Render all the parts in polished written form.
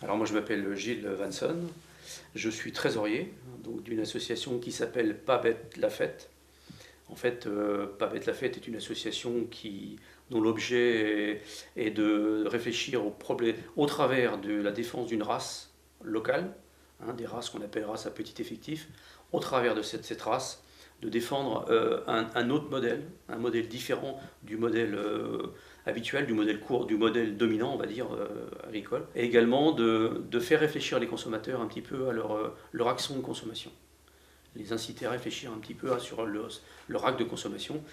Alors moi je m'appelle Gilles Vanson, je suis trésorier donc, d'une association qui s'appelle Pas Bête la Fête. En fait, Pas Bête la Fête est une association dont l'objet est de réfléchir aux problèmes au travers de la défense d'une race locale, des races qu'on appelle races à petit effectif, au travers de cette race, de défendre un autre modèle, un modèle différent du modèle habituel, du modèle court, du modèle dominant, on va dire, agricole, et également de faire réfléchir les consommateurs un petit peu à leur action de consommation, les inciter à réfléchir un petit peu sur leur acte de consommation,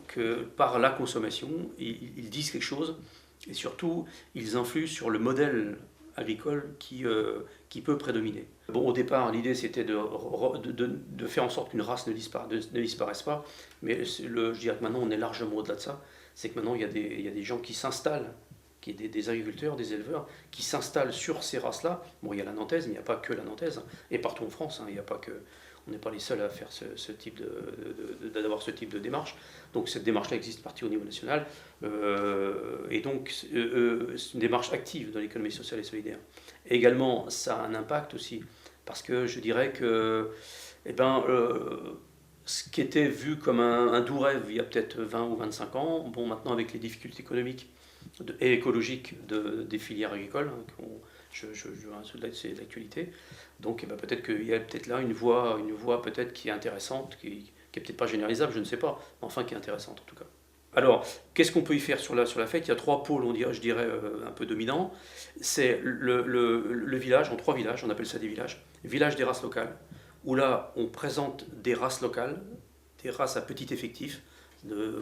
que par la consommation, ils disent quelque chose, et surtout, ils influent sur le modèle agricole qui peut prédominer. Bon, au départ, l'idée c'était de faire en sorte qu'une race ne disparaisse pas, mais je dirais que maintenant on est largement au-delà de ça. C'est que maintenant il y a des gens qui s'installent, des agriculteurs, des éleveurs, qui s'installent sur ces races-là. Bon, il y a la nantaise, mais il n'y a pas que la nantaise, et partout en France, il n'y a pas que, on n'est pas les seuls à faire d'avoir ce type de démarche. Donc cette démarche-là existe partie au niveau national, et donc c'est une démarche active dans l'économie sociale et solidaire. Et également, ça a un impact aussi, parce que je dirais que ce qui était vu comme un doux rêve il y a peut-être 20 ou 25 ans, bon, maintenant avec les difficultés économiques et écologiques des filières agricoles, c'est l'actualité. Donc peut-être qu'il y a peut-être là une voie peut-être qui est intéressante, qui est peut-être pas généralisable, je ne sais pas, mais enfin qui est intéressante en tout cas. Alors, qu'est-ce qu'on peut y faire sur la fête? Il y a trois pôles, je dirais, un peu dominants. C'est le village, en trois villages, on appelle ça des villages. Village des races locales, où là, on présente des races locales, des races à petit effectif,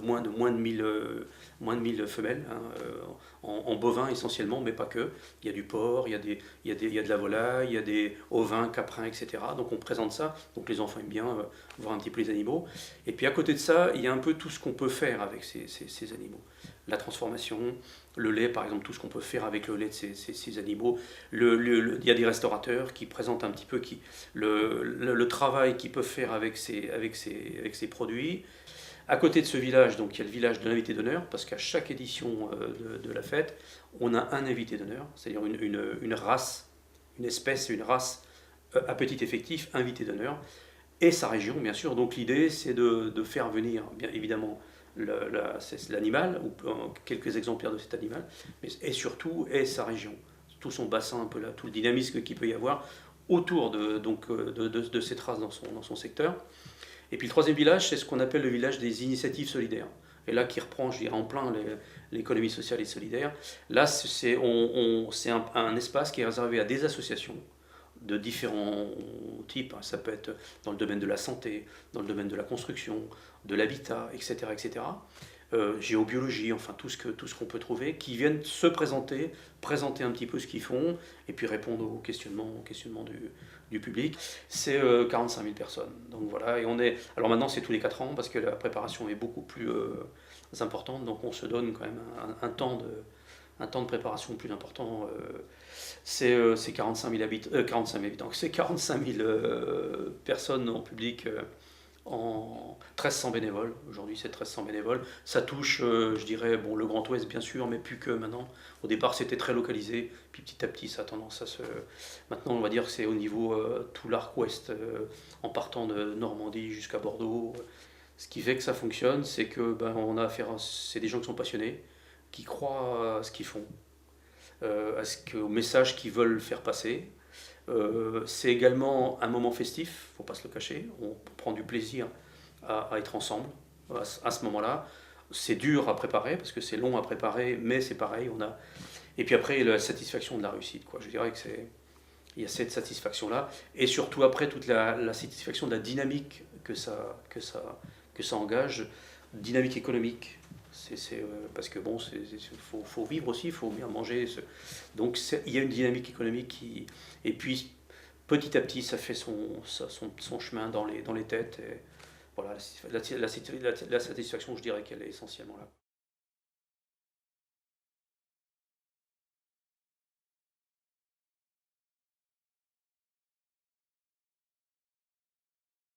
moins de 1000 femelles, en bovin essentiellement, mais pas que. Il y a du porc, il y a de la volaille, il y a des ovins, caprins, etc. Donc on présente ça, donc les enfants aiment bien voir un petit peu les animaux. Et puis à côté de ça, il y a un peu tout ce qu'on peut faire avec ces animaux. La transformation, le lait par exemple, tout ce qu'on peut faire avec le lait de ces animaux. Il y a des restaurateurs qui présentent un petit peu le travail qu'ils peuvent faire avec ces produits. À côté de ce village, donc, il y a le village de l'invité d'honneur, parce qu'à chaque édition de la fête, on a un invité d'honneur, c'est-à-dire une race, une espèce, une race à petit effectif, invité d'honneur, et sa région, bien sûr. Donc l'idée, c'est de faire venir, bien évidemment, l'animal, ou quelques exemplaires de cet animal, et surtout sa région, tout son bassin, un peu là, tout le dynamisme qu'il peut y avoir autour de cette race dans son secteur. Et puis le troisième village, c'est ce qu'on appelle le village des initiatives solidaires. Et là, qui reprend, je dirais, en plein l'économie sociale et solidaire. Là, c'est un espace qui est réservé à des associations de différents types. Ça peut être dans le domaine de la santé, dans le domaine de la construction, de l'habitat, etc., etc. Géobiologie, enfin tout ce qu'on peut trouver, qui viennent se présenter un petit peu ce qu'ils font, et puis répondre aux questionnements du public. C'est 45 000 personnes. Donc voilà, alors maintenant c'est tous les 4 ans, parce que la préparation est beaucoup plus importante, donc on se donne quand même un temps de préparation plus important. C'est 45 000 habitants, c'est 45 000 personnes en public, en 1300 bénévoles. Aujourd'hui, c'est 1300 bénévoles. Ça touche, je dirais, bon, le Grand Ouest, bien sûr, mais plus que maintenant. Au départ, c'était très localisé, puis petit à petit, ça a tendance à se... Maintenant, on va dire que c'est au niveau tout l'arc ouest, en partant de Normandie jusqu'à Bordeaux. Ce qui fait que ça fonctionne, c'est que on a affaire c'est des gens qui sont passionnés, qui croient à ce qu'ils font, au message qu'ils veulent faire passer. C'est également un moment festif, faut pas se le cacher. On prend du plaisir à être ensemble à ce moment-là. C'est dur à préparer parce que c'est long à préparer, mais c'est pareil. Et puis après, la satisfaction de la réussite, quoi. Je dirais que il y a cette satisfaction-là, et surtout après toute la satisfaction de la dynamique que ça engage, dynamique économique. Parce que bon, faut vivre aussi, il faut bien manger. Donc il y a une dynamique économique et puis petit à petit, ça fait son chemin dans les têtes. Et voilà, la satisfaction, je dirais qu'elle est essentiellement là.